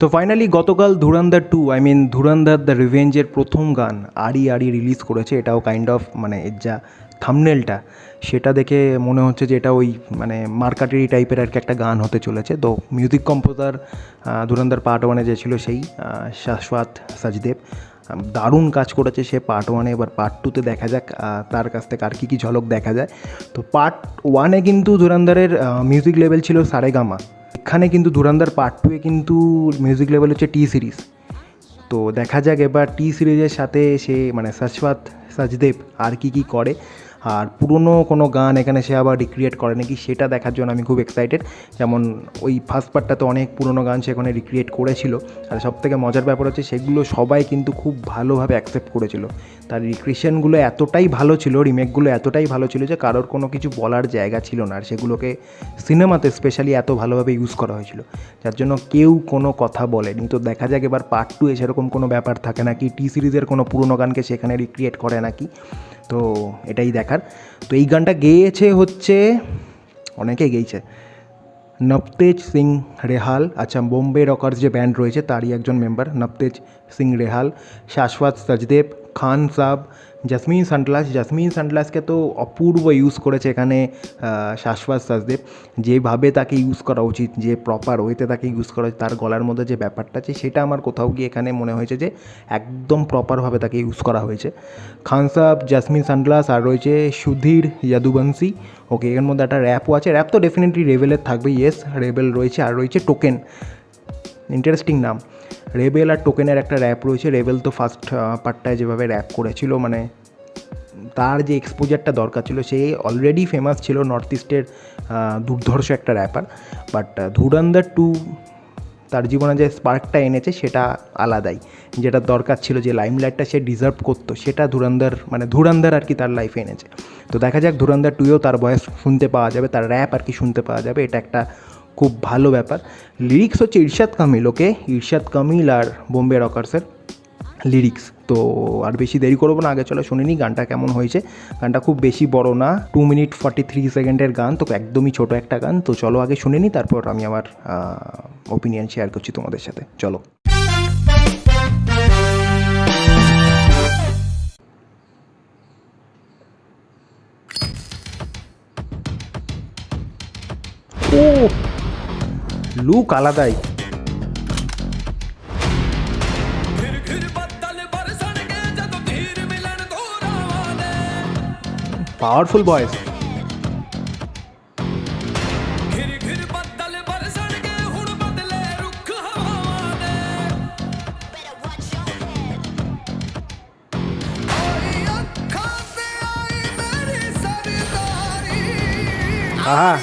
তো ফাইনালি গতকাল ধুরন্ধর 2 ধুরন্ধর দ্য রিভেঞ্জের প্রথম গান আড়ি আড়ি রিলিজ করেছে। এটাও কাইন্ড অফ মানে এর যা থাম্বনেলটা সেটা দেখে মনে হচ্ছে যে এটা ওই মানে মার্কাটারি টাইপের আর কি একটা গান হতে চলেছে। তো মিউজিক কম্পোজার ধুরন্ধর পার্ট 1 যে ছিল সেই শাশ্বত সাজদেব দারুণ কাজ করেছে সে পার্ট 1। এবার পার্ট 2তে দেখা যাক তার কাছ থেকে আর কী ঝলক দেখা যায়। তো পার্ট 1 কিন্তু ধুরন্ধরের মিউজিক লেভেল ছিল সারেগামা। এখানে কিন্তু ধুরন্ধর পার্ট 2 কিন্তু মিউজিক লেভেল হচ্ছে টি সিরিজ। তো দেখা যাক এবার টি সিরিজের সাথে সে মানে শাশ্বত সাজদেব আর কি করে, আর পুরনো কোনো গান এখানে সে আবার রিক্রিয়েট করে নাকি সেটা দেখার জন্য আমি খুব এক্সাইটেড। যেমন ওই ফার্স্ট পার্টটাতে অনেক পুরনো গান সে এখানে রিক্রিয়েট করেছিল, আর সবথেকে মজার ব্যাপার হচ্ছে সেগুলো সবাই কিন্তু খুব ভালোভাবে অ্যাকসেপ্ট করেছিল। তার রিক্রিয়েশনগুলো এতটাই ভালো ছিল, রিমেকগুলো এতটাই ভালো ছিল যে কারোর কোনো কিছু বলার জায়গা ছিল না, আর সেগুলোকে সিনেমাতে স্পেশালি এত ভালোভাবে ইউজ করা হয়েছিল যার জন্য কেউ কোনো কথা বলেনি। তো দেখা যাক এবার পার্ট 2 সেরকম কোনো ব্যাপার থাকে নাকি, টি সিরিজের কোনো পুরনো গানকে সেখানে রিক্রিয়েট করে নাকি, তো এটাই দেখার। তো এই গানটা গেয়েছে হচ্ছে অনেকে গেয়েছে, নবতেজ সিং রেহাল। আচ্ছা, বোম্বে রকার্স যে ব্যান্ড রয়েছে তারই একজন মেম্বার নবতেজ সিং রেহাল, শাশ্বত সাজদেব, খান সাব, জাসমিন সান্ডলাসকে তো অপূর্ব ইউজ করেছে এখানে শাশ্বত সাজদেব। যেভাবে তাকে ইউজ করা উচিত, যে প্রপার ওয়েতে তাকে ইউজ করা উচিত, তার গলার মধ্যে যে ব্যাপারটা আছে সেটা আমার কোথাও গিয়ে এখানে মনে হয়েছে যে একদম প্রপারভাবে তাকে ইউজ করা হয়েছে। খান সাব, জাসমিন সান্ডলাস, আর রয়েছে সুধীর ইয়াদুবংশী। ওকে, এর মধ্যে একটা র্যাপও আছে। র্যাপ তো ডেফিনেটলি রেবেলের থাকবে, ইয়েস রেবেল রয়েছে, আর রয়েছে টোকেন, ইন্টারেস্টিং নাম। রেবেল আর টোকেনের একটা র্যাপ রয়েছে। রেবেল তো ফার্স্ট পার্টটায় যেভাবে র্যাপ করেছিল মানে তার যে এক্সপোজারটা দরকার ছিল, সে অলরেডি ফেমাস ছিল নর্থ ইস্টের দুর্ধর্ষ একটা র্যাপার, বাট ধুরন্ধর 2 তার জীবনে যে স্পার্কটা এনেছে সেটা আলাদাই, যেটা দরকার ছিল, যে লাইমলাইটটা সে ডিজার্ভ করতো সেটা ধুরন্ধর আর কি তার লাইফে এনেছে। তো দেখা যাক ধুরন্ধর 2-এও তার ভয়েস শুনতে পাওয়া যাবে, তার র্যাপ আর কি শুনতে পাওয়া যাবে, এটা একটা খুব ভালো ব্যাপার। লিরিক্স হচ্ছে ইরশাদ কামিল, ওকে, ইরশাদ কামিল আর বোম্বে রকার্সের লিরিক্স। তো আর বেশি দেরি করবো না, আগে চলো শুনে নিই গানটা কেমন হয়েছে। গানটা খুব বেশি বড় না, 2 মিনিট 43 সেকেন্ডের গান, তো একদমই ছোটো একটা গান। তো চলো আগে শুনে নিই, তারপর আমি আমার ওপিনিয়ন শেয়ার করছি তোমাদের সাথে। চলো। ও লুক আলাদাই, পাওয়ারফুল ভয়েস। আহা,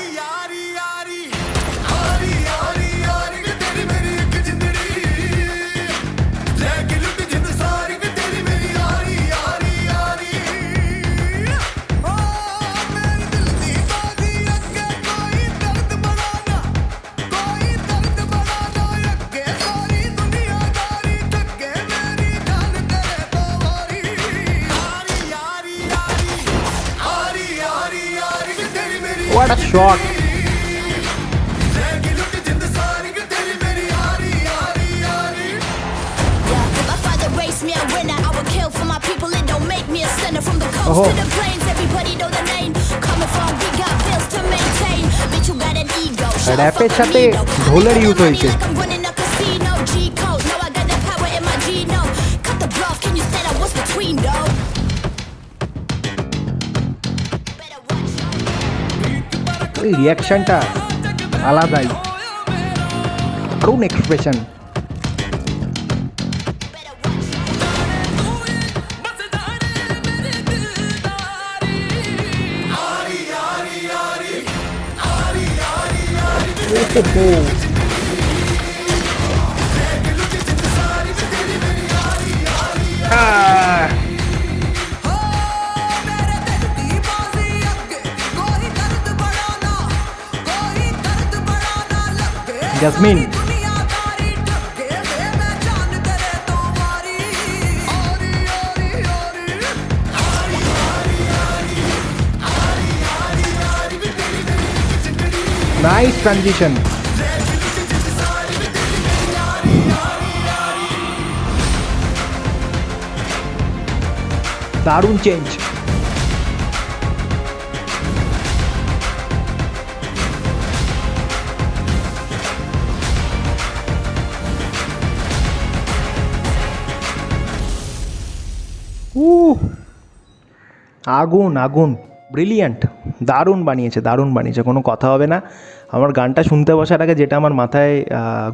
what a shot! Oh, র্যাপের সাথে ঢোলের ইউজ হয়েছে। ওই রিয়াকশনটা আলাদাই, দারুণ এক্সপ্রেশন। Jasmine, nice transition. দারুণ চেঞ্জ। আগুন আগুন, ব্রিলিয়ান্ট, দারুণ বানিয়েছে, কোনো কথা হবে না। আমার গানটা শুনতে বসার আগে যেটা আমার মাথায়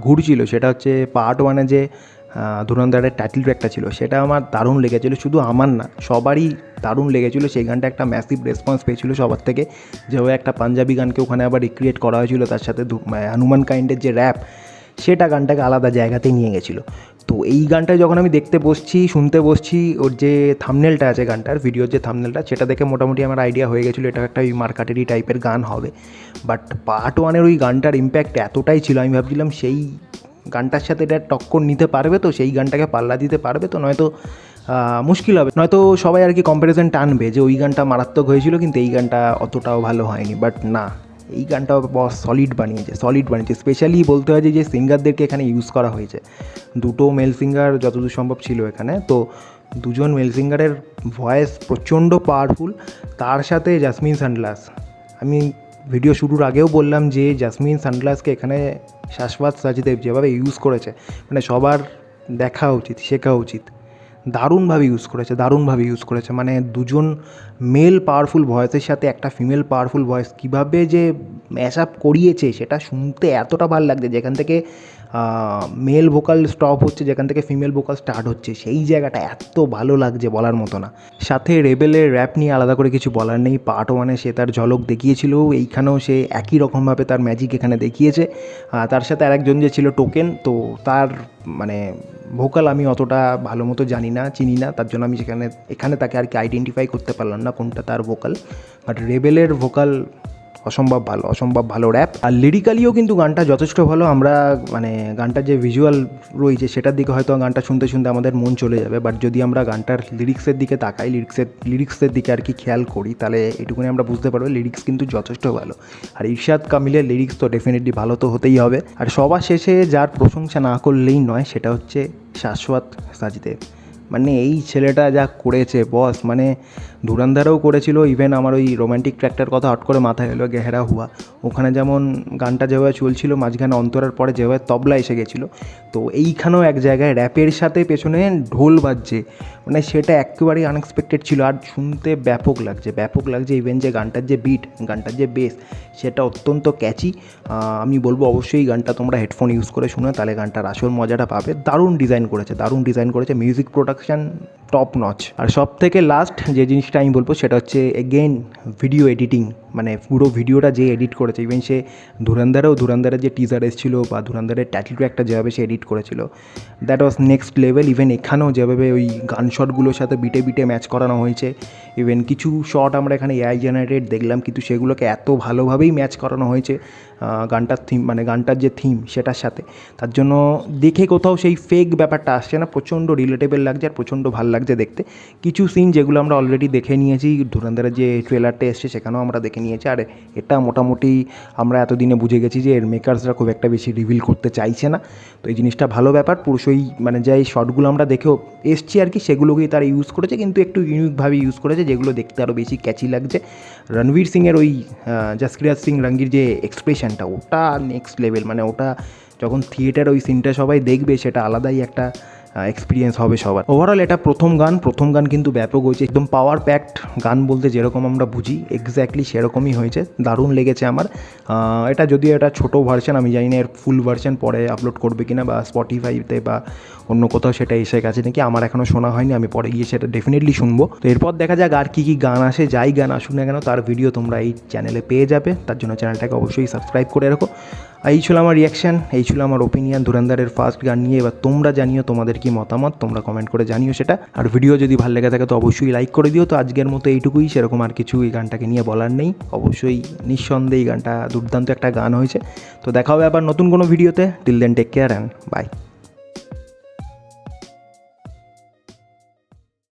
ঘুরছিল সেটা হচ্ছে পার্ট ওয়ানে যে ধুরন্ধরের টাইটেল ট্র্যাকটা ছিল, সেটা আমার দারুণ লেগেছিলো। শুধু আমার না, সবারই দারুণ লেগেছিলো। সেই গানটা একটা ম্যাসিভ রেসপন্স পেয়েছিল সবার থেকে, যেভাবে একটা পাঞ্জাবি গানকে ওখানে আবার রিক্রিয়েট করা হয়েছিল, তার সাথে হনুমান কাইন্ডের যে র্যাপ, সেটা গানটাকে আলাদা জায়গাতেই নিয়ে গেছিলো। তো এই গানটা যখন আমি দেখতে বসছি, শুনতে বসছি, ওর যে থাম্বনেলটা আছে গানটার, ভিডিওর যে থাম্বনেলটা, সেটা দেখে মোটামুটি আমার আইডিয়া হয়ে গেছিলো এটা একটা ওই মার্কাটেরি টাইপের গান হবে। বাট পার্ট ওয়ানের ওই গানটার ইম্প্যাক্ট এতটাই ছিল, আমি ভাবছিলাম সেই গানটার সাথে এটা টক্কর নিতে পারবে তো, সেই গানটাকে পাল্লা দিতে পারবে তো, নয়তো মুশকিল হবে, নয়তো সবাই আর কি কম্প্যারিজন টানবে যে ওই গানটা মারাত্মক হয়েছিল কিন্তু এই গানটা অতটাও ভালো হয়নি। বাট না, এই গানটা বস সলিড বানিয়েছে। স্পেশালি বলতে হয় যে সিঙ্গারদেরকে এখানে ইউজ করা হয়েছে, দুটো মেল সিঙ্গার যতদূর সম্ভব ছিল এখানে, তো দুজন মেল সিঙ্গারের ভয়েস প্রচণ্ড পাওয়ারফুল। তার সাথে জাসমিন সানগ্লাস, আমি ভিডিও শুরুর আগেও বললাম যে জাসমিন সানগ্লাসকে এখানে শাশ্বত সাজদেব যেভাবে ইউজ করেছে, মানে সবার দেখা উচিত, শেখা উচিত। দারুণভাবে ইউজ করেছে, মানে দুজন মেল পাওয়ারফুল ভয়েসের সাথে একটা ফিমেল পাওয়ারফুল ভয়েস কীভাবে যে ম্যাশ আপ করিয়েছে সেটা শুনতে এতটা ভালো লাগছে। যেখান থেকে মেল ভোকাল স্টপ হচ্ছে, যেখান থেকে ফিমেল ভোকাল স্টার্ট হচ্ছে, সেই জায়গাটা এত ভালো লাগছে বলার মতো না। সাথে রেবেলের র্যাপ নিয়ে আলাদা করে কিছু বলার নেই, পার্ট ওয়ানে সে তার ঝলক দেখিয়েছিল, এইখানেও সে একই রকমভাবে তার ম্যাজিক এখানে দেখিয়েছে। তার সাথে আরেকজন যে ছিল টোকেন, তো তার মানে ভোকাল আমি অতটা ভালো মতো চিনি না, তার জন্য আমি এখানে তাকে আর কি আইডেন্টিফাই করতে পারলাম না কোনটা তার ভোকাল। বাট রেবেলের ভোকাল অসম্ভব ভালো র্যাপ, আর লিরিক্যালিও কিন্তু গানটা যথেষ্ট ভালো। আমরা মানে গানটার যে ভিজুয়াল রয়েছে সেটার দিকে হয়তো গানটা শুনতে শুনতে আমাদের মন চলে যাবে, বাট যদি আমরা গানটার লিরিক্সের দিকে তাকাই, লিরিক্সের দিকে আর কি খেয়াল করি, তাহলে এটুকুনি আমরা বুঝতে পারবো লিরিক্স কিন্তু যথেষ্ট ভালো। আর ইরশাদ কামিলের লিরিক্স তো ডেফিনেটলি ভালো তো হতেই হবে। আর সবার শেষে যার প্রশংসা না করলেই নয়, সেটা হচ্ছে শাশ্বত সাজদেব। মানে এই ছেলেটা যা করেছে বস, মানে ধুরন্ধরেও করেছিল, ইভেন আমার ওই রোম্যান্টিক ট্র্যাকটার কথা হট করে মাথায় এলো, গেহরা হুয়া, ওখানে যেমন গানটা যেভাবে চলছিল, মাঝখানে অন্তরার পরে যেভাবে তবলা এসে গেছিলো, তো এইখানেও এক জায়গায় র্যাপের সাথে পেছনে ঢোল বাজছে, মানে সেটা একেবারেই আনএক্সপেক্টেড ছিল, আর শুনতে ব্যাপক লাগছে। ইভেন যে গানটার যে বিট, গানটার যে বেস, সেটা অত্যন্ত ক্যাচি। আমি বলবো অবশ্যই গানটা তোমরা হেডফোন ইউজ করে শুনো, তাহলে গানটার আসল মজাটা পাবে। দারুণ ডিজাইন করেছে, মিউজিক প্রোডাকশান টপ নচ। আর সব থেকে লাস্ট যে জিনিসটা আমি বলবো সেটা হচ্ছে এগেইন ভিডিও এডিটিং, মানে পুরো ভিডিওটা যে এডিট করেছে, ইভেন সে ধুরন্ধরের যে টিজার এসেছিলো বা ধুরন্ধরের টাইটেল ট্র্যাকটা যেভাবে সে এডিট করেছিল, that was next level. Even এখানেও যেভাবে ওই গান শটগুলোর সাথে বিটে ম্যাচ করানো হয়েছে, ইভেন কিছু শট আমরা এখানে এআই জেনারেটেড দেখলাম, কিন্তু সেগুলোকে এত ভালোভাবেই ম্যাচ করানো হয়েছে গানটার থিম, মানে গানটার যে থিম সেটার সাথে, তার জন্য দেখে কোথাও সেই ফেক ব্যাপারটা আসছে না, প্রচণ্ড রিলেটেবল লাগছে আর প্রচণ্ড ভালো লাগছে দেখতে। কিছু সিন যেগুলো আমরা অলরেডি দেখে নিয়েছি, ধুরন্ধরের যে ট্রেলারটা এসছে সেখানেও আমরা দেখে নিয়েছি, আর এটা মোটামুটি আমরা এতদিনে বুঝে গেছি যে এর মেকার্সরা খুব একটা বেশি রিভিল করতে চাইছে না। তো এই জিনিসটা ভালো ব্যাপার, পুরুষই মানে যে শটগুলো আমরা দেখেও এসছি আর কি, সেগুলোকেই তারা ইউজ করেছে, কিন্তু একটু ইউনিকভাবে ইউজ করেছে, যেগুলো দেখতে আরও বেশি ক্যাচি লাগছে। রণবীর সিংয়ের ওই জসকিরাজ সিং রঙ্গির যে এক্সপ্রেশনটা, ওটা নেক্সট লেভেল, মানে ওটা যখন থিয়েটার ওই সিনটা সবাই দেখবে, সেটা আলাদাই একটা এক্সপিরিয়েন্স হবে সবার। ওভারঅল এটা প্রথম গান কিন্তু ব্যাপক হয়েছে, একদম পাওয়ার প্যাকড গান বলতে যেরকম আমরা বুঝি এক্স্যাক্টলি সেরকমই হয়েছে, দারুণ লেগেছে আমার। এটা যদিও এটা ছোটো ভার্সন, আমি জানি না এর ফুল ভার্সন পরে আপলোড করবে কিনা, বা স্পটিফাইতে বা অন্য কোথাও সেটা এসে গেছে নাকি, আমার এখনও শোনা হয়নি, আমি পরে গিয়ে সেটা ডেফিনেটলি শুনবো। তো এরপর দেখা যাক আর কী গান আসে, যাই গান আসুক না কেন তার ভিডিও তোমরা এই চ্যানেলে পেয়ে যাবে, তার জন্য চ্যানেলটাকে অবশ্যই সাবস্ক্রাইব করে রাখো। এই ছিল আমার রিয়াকশান, এই ছিল আমার ওপিনিয়ন ধুরন্ধরের ফার্স্ট গান নিয়ে। এবার তোমরা জানিও তোমাদের কি মতামত, তোমরা কমেন্ট করে জানিও সেটা। আর ভিডিও যদি ভালো লেগে থাকে তো অবশ্যই লাইক করে দিও। তো আজকের মতো এইটুকুই, সেরকম আর কিছু এই গানটাকে নিয়ে বলার নেই। অবশ্যই নিঃসন্দেহে এই গানটা দুর্দান্ত একটা গান হয়েছে। তো দেখা হবে আবার নতুন কোনো ভিডিওতে, till then take care and by.